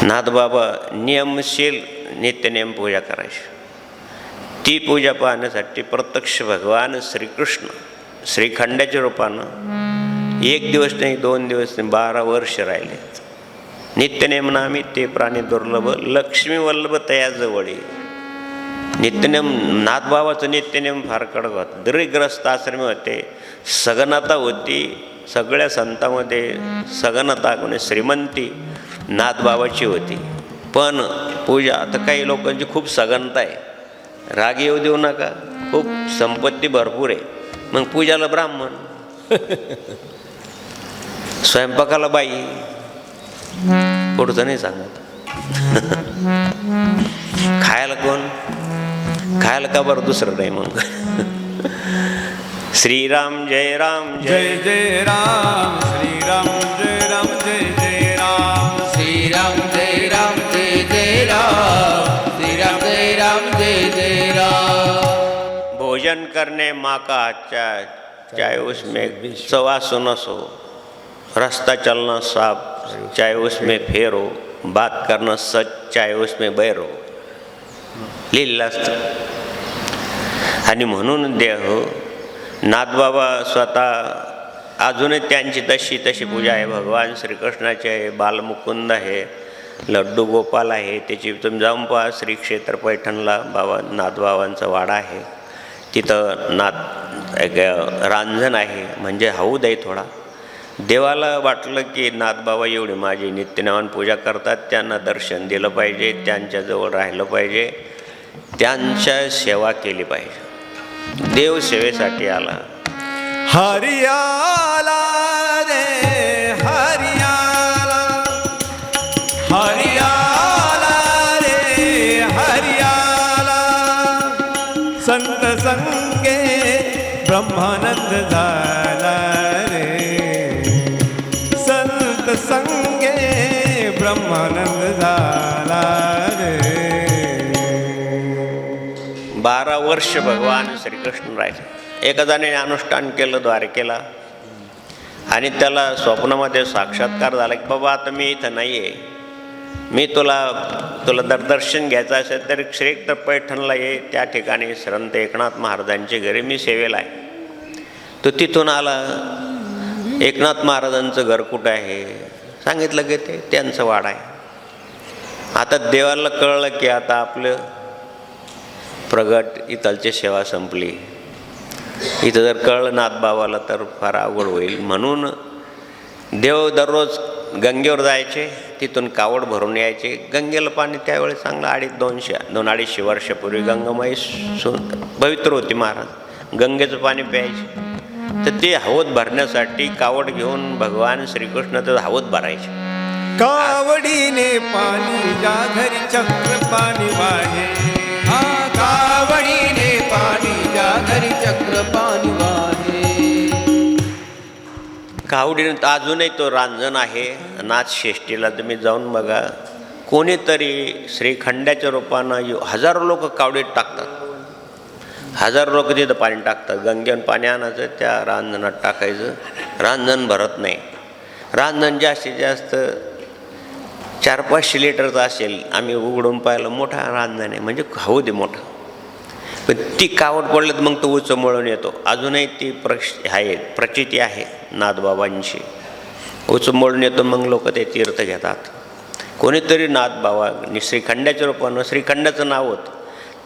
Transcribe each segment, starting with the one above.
नाथबाबा नियमशील नित्यनेम पूजा करायची. ती पूजा पाहण्यासाठी प्रत्यक्ष भगवान श्रीकृष्ण श्रीखंडाच्या रूपानं 1 दिवस नाही 2 दिवस नाही 12 वर्ष राहिले. नित्यनेम नामी ते प्राणी दुर्लभ लक्ष्मी वल्लभ तया जवळी. नित्यनेम नाथबाबाचं नित्यनेम फार कडक होतं. दरिद्रग्रस्त आश्रमी होते, सगनता होती. सगळ्या संतांमध्ये सगनता म्हणजे श्रीमंती नाथबाबाची होती. पण पूजा आता काही लोकांची खूप सगनता आहे, राग येऊ देऊ नका, खूप संपत्ती भरपूर आहे, मग पूजाला ब्राह्मण, स्वयंपाकाला बाई, पुढचं नाही सांगत. खायला कोण, खायला का बरं दुसरं नाही. मग श्रीराम जय राम जय जय राम, श्रीराम जय राम जय जय राम, श्रीराम जय राम जय जय राम, श्रीराम जय राम जय जय राम. भोजन करने माँ का अच्छा, चाहे उसमें सवा सुनो सो, रास्ता चलना साफ चाहे उसमें फेरो, बात करना सच चाहे उसमें बैरो. लिहिलं असतं. आणि म्हणून देह नाथबाबा स्वतः अजूनही त्यांची तशी पूजा आहे. भगवान श्रीकृष्णाची आहे, बालमुकुंद आहे, लड्डू गोपाल आहे. त्याची तुम्ही जाऊन पहा, श्री क्षेत्र पैठणला नाथबाबांचा वाडा आहे. तिथं एक रांजण आहे, म्हणजे हौद आहे थोडा. देवाला वाटलं की नाथबाबा एवढी माझी नित्यनेमान पूजा करतात, त्यांना दर्शन दिलं पाहिजे, त्यांच्याजवळ राहिलं पाहिजे, त्यांच्या सेवा केली पाहिजे. देव सेवेसाठी आला. हरियाला रे हरियाला, हरियाला रे हरियाला, संत संगे ब्रह्मानंद झाला रे, संत संगे ब्रह्मानंद झाला रे. 12 वर्ष भगवान श्रीकृष्ण राहिले. एका जणाने अनुष्ठान केलं द्वारकेला, आणि त्याला स्वप्नामध्ये साक्षात्कार झाला की बाबा आता मी इथं नाही आहे, मी तुला दर्शन घ्यायचं असेल तर श्रीक्षेत्र पैठणला ये, त्या ठिकाणी संत एकनाथ महाराजांच्या घरी मी सेवेला आहे. तो तिथून आला. एकनाथ महाराजांचं घर कुठं आहे सांगितलं की ते त्यांचं वाडा आहे. आता देवाला कळलं की आता आपलं प्रगट इथलची सेवा संपली. इथं जर कळलं नाथबाबाला तर फार अवघड होईल. म्हणून देव दररोज गंगेवर जायचे, तिथून कावड भरून यायचे. गंगेला पाणी त्यावेळेस चांगलं 250-250 वर्षापूर्वी गंगामाई पवित्र होती महाराज, गंगेचं पाणी प्यायचे. तर ते हौद भरण्यासाठी कावड घेऊन भगवान श्रीकृष्ण तर हौद भरायचे. कावडीने पाणी जा घरी चक्र पाणी वाहे, कावडीने पाणी जा घरी चक्र पाणी वाहे. कावडीने अजूनही तो रांजण आहे. नाथषष्ठीला तुम्ही जाऊन बघा, कोणीतरी श्रीखंडाच्या रूपानं हजारो लोक कावडीत टाकतात. हजारो लोक तिथं पाणी टाकतात. गंगेवर पाणी आणायचं, त्या रांजणात टाकायचं. रांजण भरत नाही. रांजण जास्तीत जास्त 400-500 लिटरचं असेल. आम्ही उघडून पाहिलं, मोठा रांजण आहे, म्हणजे हौद आहे मोठा. पण ती कावड पडलं तर मग तो उचमळून येतो. अजूनही ती प्रचिती आहे नाथबाबांची. उचमळून येतो, मग लोक ते तीर्थ घेतात. कोणीतरी नाथबाबा श्रीखंडाच्या रूपानं, श्रीखंडाचं नाव होतं,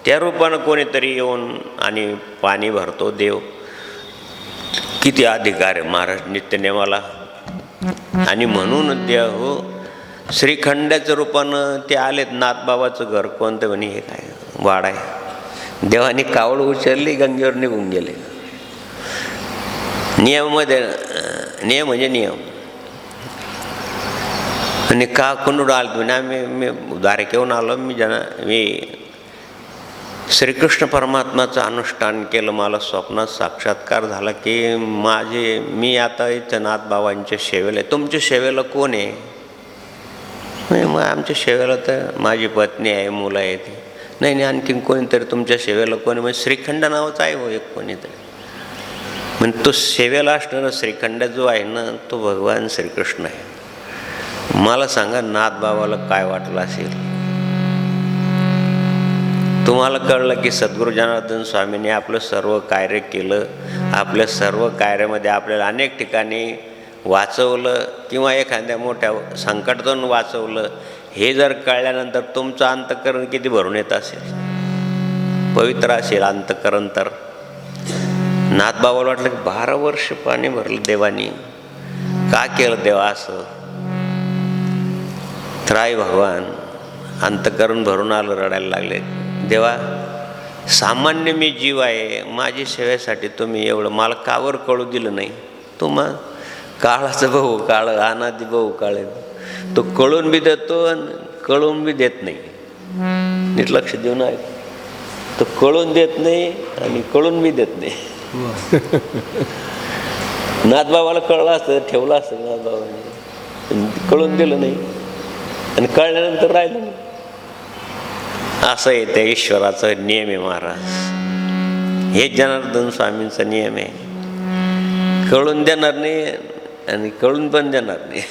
त्या रूपानं कोणीतरी येऊन आणि पाणी भरतो. देव किती अधिकार आहे महाराज नित्यनेमाला. आणि म्हणून देव श्रीखंडाच्या रूपानं ते आलेत. नाथबाबाचं घर कोणतं म्हणे, हे काय वाडा आहे. देवाने कावड उचलली, गंगेवर निघून गेले. नियममध्ये नियम म्हणजे नियम. आणि का कोण आलं म्हणजे मी द्वारकेहून आलो. मी श्रीकृष्ण परमात्माचं अनुष्ठान केलं. मला स्वप्नात साक्षात्कार झाला की मी आता इथं नाथबाबांच्या सेवेला आहे. तुमच्या सेवेला कोण आहे? मग आमच्या सेवेला तर माझी पत्नी आहे, मुलं आहे. ते नाही आणखीन कोणीतरी तुमच्या सेवेला कोणी? म्हणजे श्रीखंड नावाचं आहे हो एक कोणीतरी. म्हणजे तो सेवेला असणारा श्रीखंड जो आहे ना, तो भगवान श्रीकृष्ण आहे. मला सांगा नाथबाबाला काय वाटलं असेल? तुम्हाला कळलं की सद्गुरू जनार्दन स्वामींनी आपलं सर्व कार्य केलं, आपल्या सर्व कार्यामध्ये आपल्याला अनेक ठिकाणी वाचवलं किंवा एखाद्या मोठ्या संकटातून वाचवलं, हे जर कळल्यानंतर तुमचं अंतःकरण किती भरून येत असेल, पवित्र असेल अंतःकरण. तर नाथबाबाला वाटलं की 12 वर्ष पाणी भरलं देवानी, का केलं देवा असं? तर आई भगवान अंतःकरण भरून आलं, रडायला लागले. देवा, सामान्य मी जीव आहे, माझी सेवेसाठी तुम्ही एवढं मला कावर कळू दिलं नाही? तुम्हा काळाचं भाऊ काळ, अनादी भाऊ काळ, तो कळून बी देतो आणि कळून बी देत नाही. नीट लक्ष देऊन आहे, तो कळून देत नाही आणि कळून बी देत नाही. नाथबाबाला कळलं असतं, ठेवलं असतं नाथबाबाने, कळून दिलं नाही आणि कळल्यानंतर राहिलं नाही. असं आहे त्या ईश्वराचा नियम आहे महाराज. हे जनार्दन स्वामींचा नियम आहे. कळून देणार नाही आणि कळून पण देणार नाही.